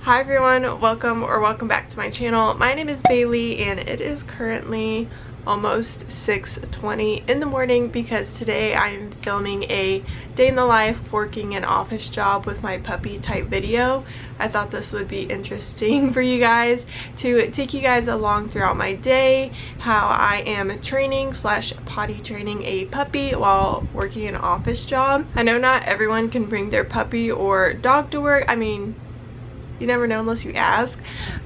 Hi everyone, welcome back to my channel. My name is Bailee and it is currently almost 6:20 in the morning because today I'm filming a day in the life working an office job with my puppy type video. I thought this would be interesting for you guys to take you guys along throughout my day, how I am training / potty training a puppy while working an office job. I know not everyone can bring their puppy or dog to work. I mean, you never know unless you ask,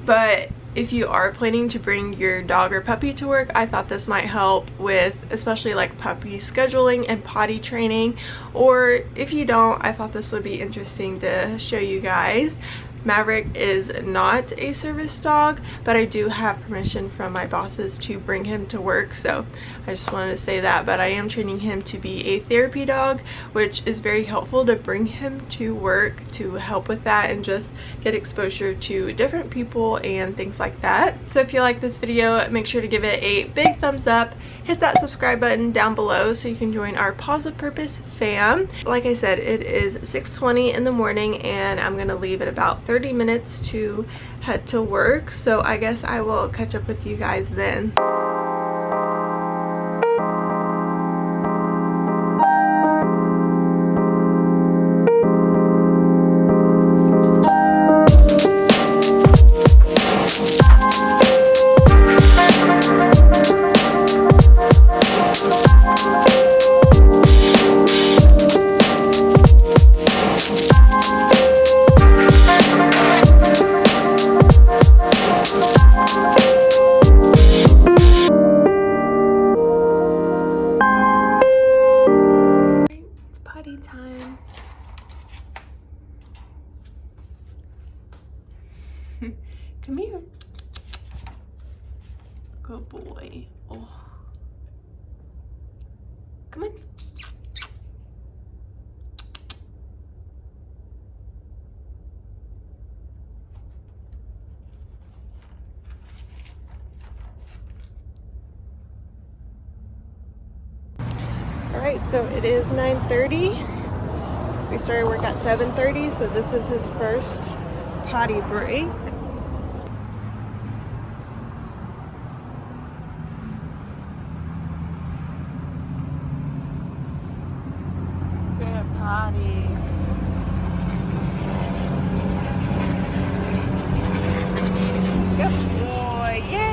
but if you are planning to bring your dog or puppy to work, I thought this might help with especially like puppy scheduling and potty training. Or if you don't, I thought this would be interesting to show you guys. Maverick is not a service dog, but I do have permission from my bosses to bring him to work, so I just wanted to say that. But I am training him to be a therapy dog, which is very helpful to bring him to work to help with that and just get exposure to different people and things like that. So if you like this video, make sure to give it a big thumbs up, hit that subscribe button down below so you can join our Pause with Purpose fam. Like I said, it is 6:20 in the morning and I'm gonna leave at about 30 minutes to head to work, so I guess I will catch up with you guys then. Time. Come here. Good boy. Oh. Come on. Alright, so it is 9:30. We started work at 7:30, so this is his first potty break. Good potty. Good boy, yay!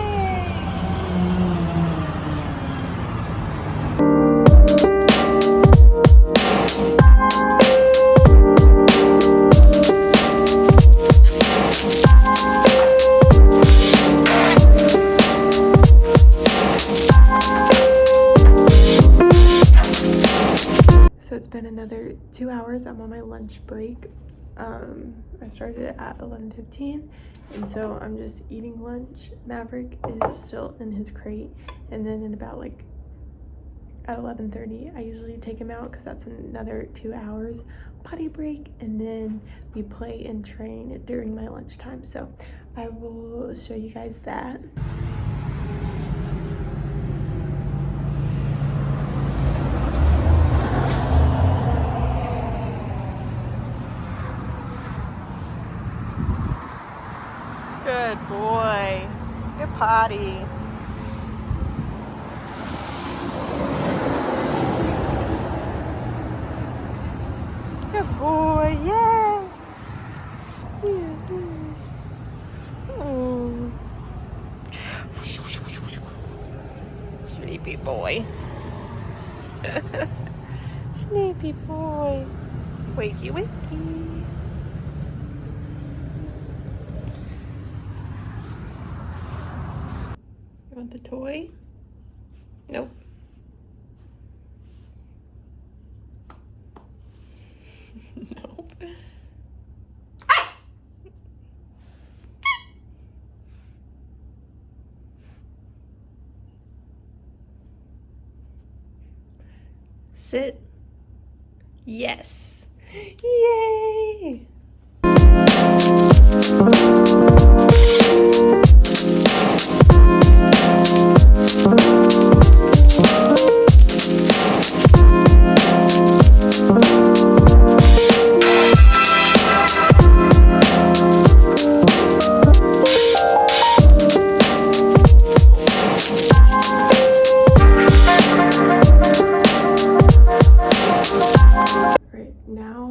It's been another 2 hours. I'm on my lunch break. I started at 11:15 and so I'm just eating lunch. Maverick is still in his crate, and then in about like at 11:30 I usually take him out because that's another 2 hours potty break, and then we play and train during my lunchtime, so I will show you guys that. Good boy. Good potty. Good boy. Yay. Oh. Sleepy boy. Sleepy boy. Wakey wakey. Want the toy? Nope. Nope. Sit. Yes. Yay!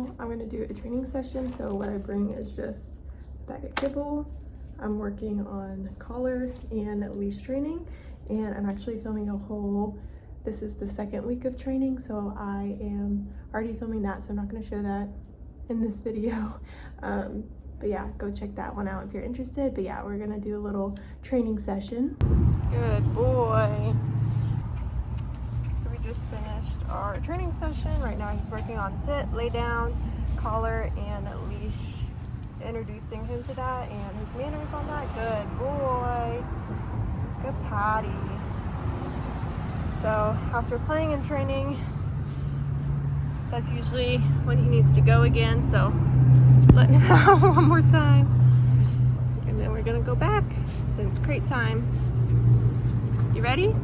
now I'm going to do a training session. So what I bring is just a bag of kibble. I'm working on collar and leash training, and I'm actually filming a whole, this is the 2nd week of training, so I am already filming that, so I'm not going to show that in this video. But yeah, go check that one out if you're interested. But yeah, we're going to do a little training session. Good boy. So we just finished our training session. Right now he's working on sit, lay down, collar, and leash. Introducing him to that and his manners on that. Good boy. Good potty. So after playing and training, that's usually when he needs to go again. So letting him out one more time. And then we're gonna go back. Then it's crate time. You ready?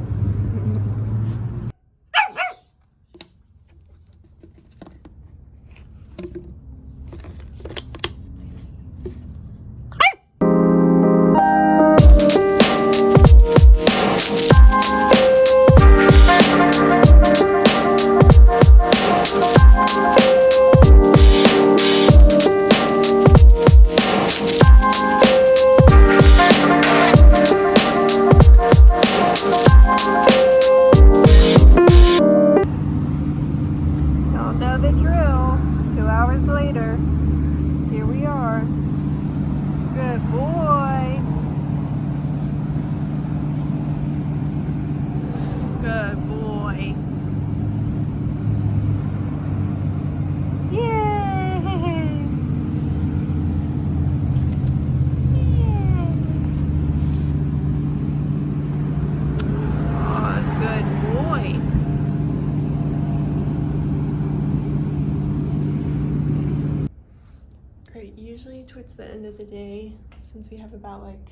Usually towards the end of the day, since we have about like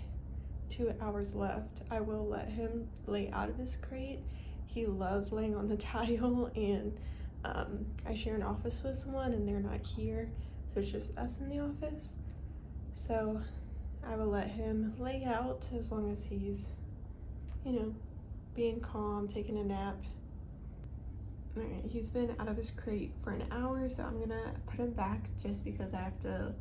2 hours left, I will let him lay out of his crate. He loves laying on the tile, and I share an office with someone and they're not here, so it's just us in the office. So I will let him lay out as long as he's, you know, being calm, taking a nap. All right, he's been out of his crate for an hour, so I'm gonna put him back just because I have to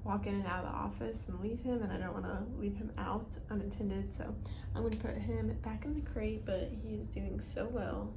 walk in and out of the office and leave him, and I don't want to leave him out unattended. So I'm going to put him back in the crate, but he's doing so well.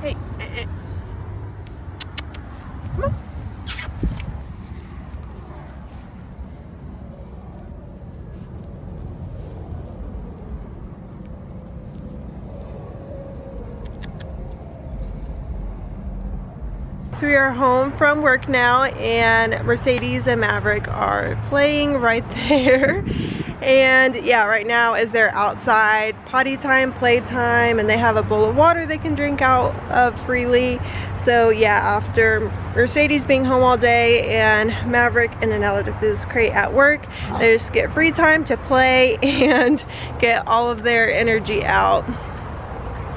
Hey, come on. So we are home from work now, and Mercedes and Maverick are playing right there. And yeah, right now is their outside potty time, play time, and they have a bowl of water they can drink out of freely. So yeah, after Mercedes being home all day and Maverick in and out of his crate at work, they just get free time to play and get all of their energy out.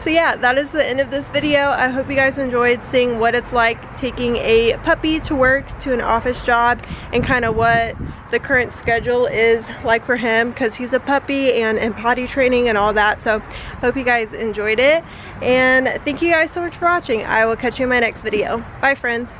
So yeah, that is the end of this video. I hope you guys enjoyed seeing what it's like taking a puppy to work, to an office job, and kind of what the current schedule is like for him, because he's a puppy and in potty training and all that. So hope you guys enjoyed it, and thank you guys so much for watching. I will catch you in my next video. Bye friends.